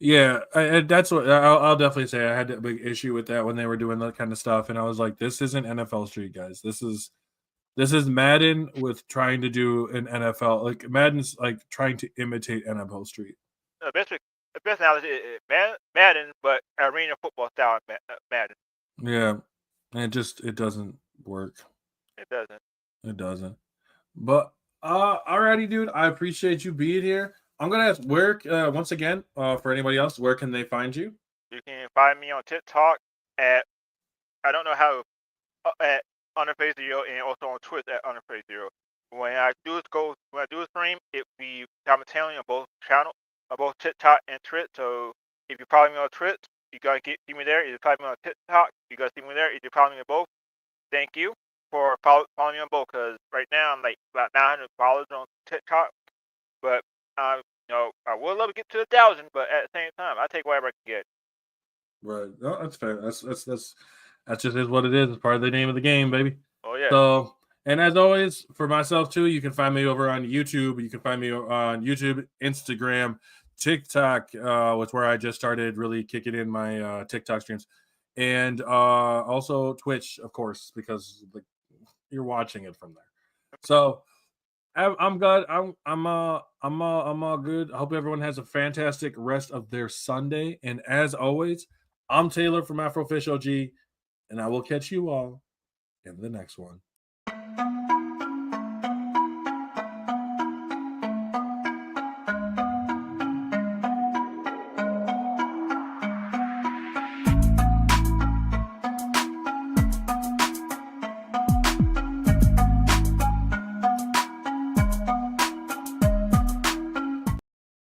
Yeah, that's what I'll definitely say. I had a big issue with that when they were doing that kind of stuff, and I was like, "This isn't NFL Street, guys. This is Madden with trying to do an NFL. Like Madden's like trying to imitate NFL Street." The best analogy is Madden, but arena football style Madden. Yeah, and it doesn't work. It doesn't. It doesn't. But alrighty, dude. I appreciate you being here. I'm gonna ask where once again for anybody else, where can they find you? You can find me on TikTok at I don't know how at UnderFaceZero and also on Twitch at UnderFaceZero. When I do a stream, it be simultaneously on both channels, on both TikTok and Twitch. So if you follow me on Twitch, you gotta see me there. If you follow me on TikTok, you gotta see me there. If you follow me on both, thank you for following me on both. Because right now I'm like about 900 followers on TikTok, but I would love to get to 1,000, but at the same time, I take whatever I can get. Right. No, that's fair. That's just is what it is. It's part of the name of the game, baby. Oh yeah. So, and as always, for myself too, you can find me over on YouTube. You can find me on YouTube, Instagram, TikTok, was where I just started really kicking in my TikTok streams, and also Twitch, of course, because you're watching it from there. So I'm good. I'm all good. I hope everyone has a fantastic rest of their Sunday. And as always, I'm Taylor from AfrofishOG, and I will catch you all in the next one.